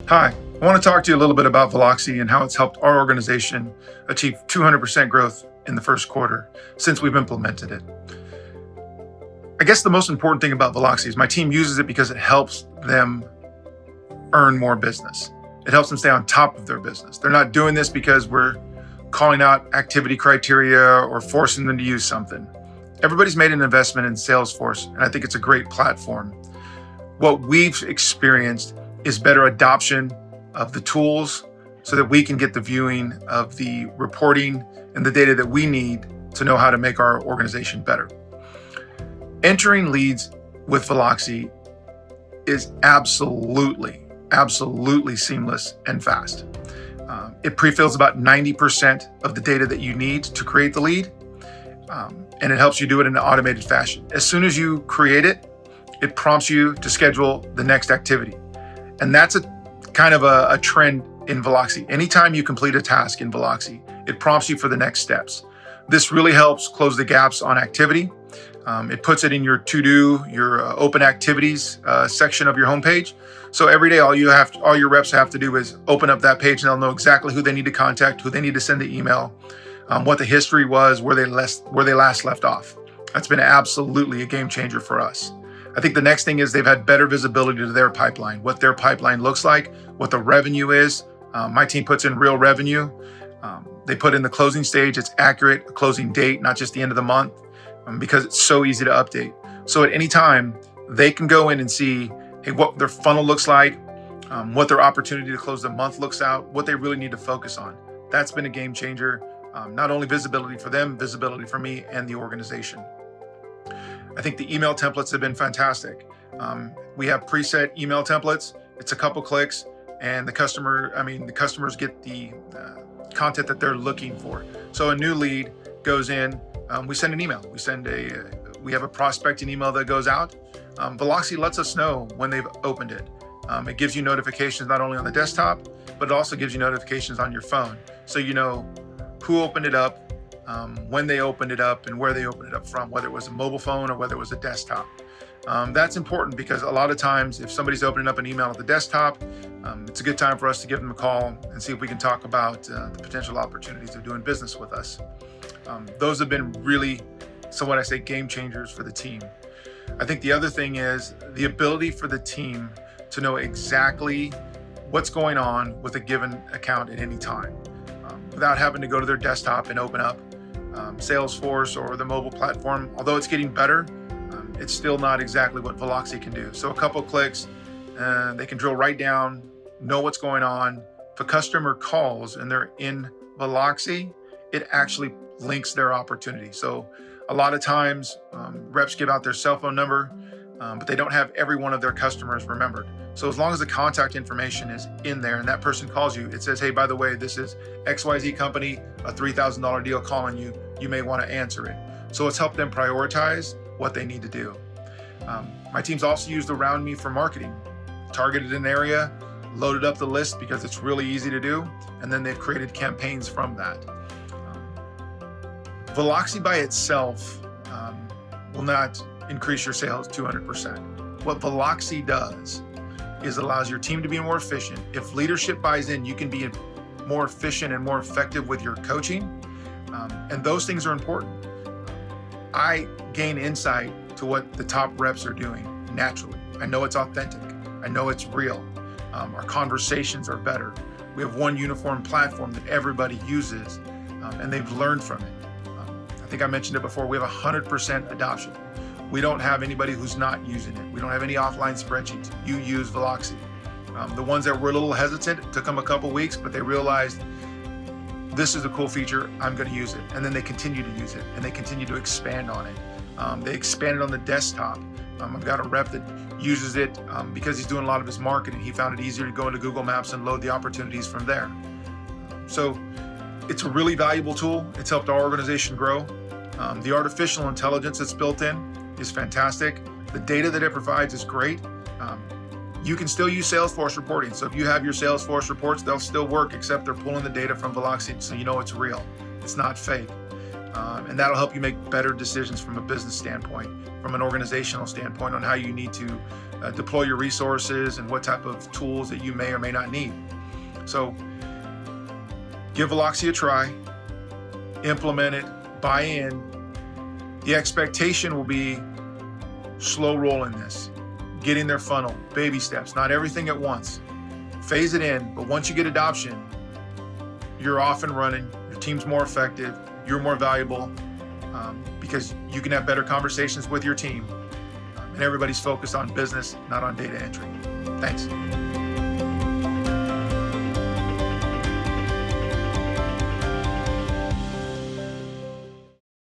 Hi, I want to talk to you a little bit about Veloxy and how it's helped our organization achieve 200% growth in the first quarter since we've implemented it. I guess the most important thing about Veloxy is my team uses it because it helps them earn more business. It helps them stay on top of their business. They're not doing this because we're calling out activity criteria or forcing them to use something. Everybody's made an investment in Salesforce, and I think it's a great platform. What we've experienced is better adoption of the tools so that we can get the viewing of the reporting and the data that we need to know how to make our organization better. Entering leads with Veloxy is absolutely seamless and fast. It pre-fills about 90% of the data that you need to create the lead, and it helps you do it in an automated fashion. As soon as you create it, it prompts you to schedule the next activity. And that's a kind of a trend in Veloxy. Anytime you complete a task in Veloxy, it prompts you for the next steps. This really helps close the gaps on activity. It puts it in your to-do, your open activities section of your homepage. So every day, all your reps have to do is open up that page, and they'll know exactly who they need to contact, who they need to send the email, what the history was, where they last left off. That's been absolutely a game changer for us. I think the next thing is they've had better visibility to their pipeline, what their pipeline looks like, what the revenue is. My team puts in real revenue. They put in the closing stage. It's accurate, a closing date, not just the end of the month, because it's so easy to update. So at any time, they can go in and see, hey, what their funnel looks like, what their opportunity to close the month looks out, what they really need to focus on. That's been a game changer. Not only visibility for them, visibility for me and the organization. I think the email templates have been fantastic. We have preset email templates. It's a couple clicks, and the customers get the content that they're looking for. So a new lead goes in, we send an email. We have a prospecting email that goes out. Veloxy lets us know when they've opened it. It gives you notifications not only on the desktop, but it also gives you notifications on your phone. So you know who opened it up, when they opened it up, and where they opened it up from, whether it was a mobile phone or whether it was a desktop. That's important because a lot of times if somebody's opening up an email at the desktop, it's a good time for us to give them a call and see if we can talk about the potential opportunities of doing business with us. Those have been really, so when I say game changers for the team. I think the other thing is the ability for the team to know exactly what's going on with a given account at any time, without having to go to their desktop and open up Salesforce or the mobile platform. Although it's getting better, it's still not exactly what Veloxy can do. So a couple clicks, they can drill right down, know what's going on. If a customer calls and they're in Veloxy, it actually links their opportunity. So a lot of times reps give out their cell phone number, but they don't have every one of their customers remembered. So as long as the contact information is in there and that person calls you, it says, hey, by the way, this is XYZ company, a $3,000 deal calling you, you may want to answer it. So it's helped them prioritize what they need to do. My team's also used Around Me for marketing, targeted an area, loaded up the list because it's really easy to do, and then they've created campaigns from that. Veloxy by itself will not increase your sales 200%. What Veloxy does is allows your team to be more efficient. If leadership buys in, you can be more efficient and more effective with your coaching, and those things are important. I gain insight to what the top reps are doing naturally. I know it's authentic. I know it's real. Our conversations are better. We have one uniform platform that everybody uses, and they've learned from it. I think I mentioned it before, we have 100% adoption. We don't have anybody who's not using it. We don't have any offline spreadsheets. You use Veloxy. The ones that were a little hesitant, it took them a couple weeks, but they realized this is a cool feature, I'm going to use it. And then they continue to use it, and they continue to expand on it. They expanded on the desktop. I've got a rep that uses it because he's doing a lot of his marketing. He found it easier to go into Google Maps and load the opportunities from there. So it's a really valuable tool. It's helped our organization grow. The artificial intelligence that's built in is fantastic. The data that it provides is great. You can still use Salesforce reporting. So if you have your Salesforce reports, they'll still work, except they're pulling the data from Veloxy, so you know it's real. It's not fake. And that'll help you make better decisions from a business standpoint, from an organizational standpoint, on how you need to deploy your resources and what type of tools that you may or may not need. So give Veloxy a try, implement it, buy in. The expectation will be slow rolling this, getting their funnel, baby steps, not everything at once. Phase it in, but once you get adoption, you're off and running, your team's more effective, you're more valuable, because you can have better conversations with your team, and everybody's focused on business, not on data entry. Thanks.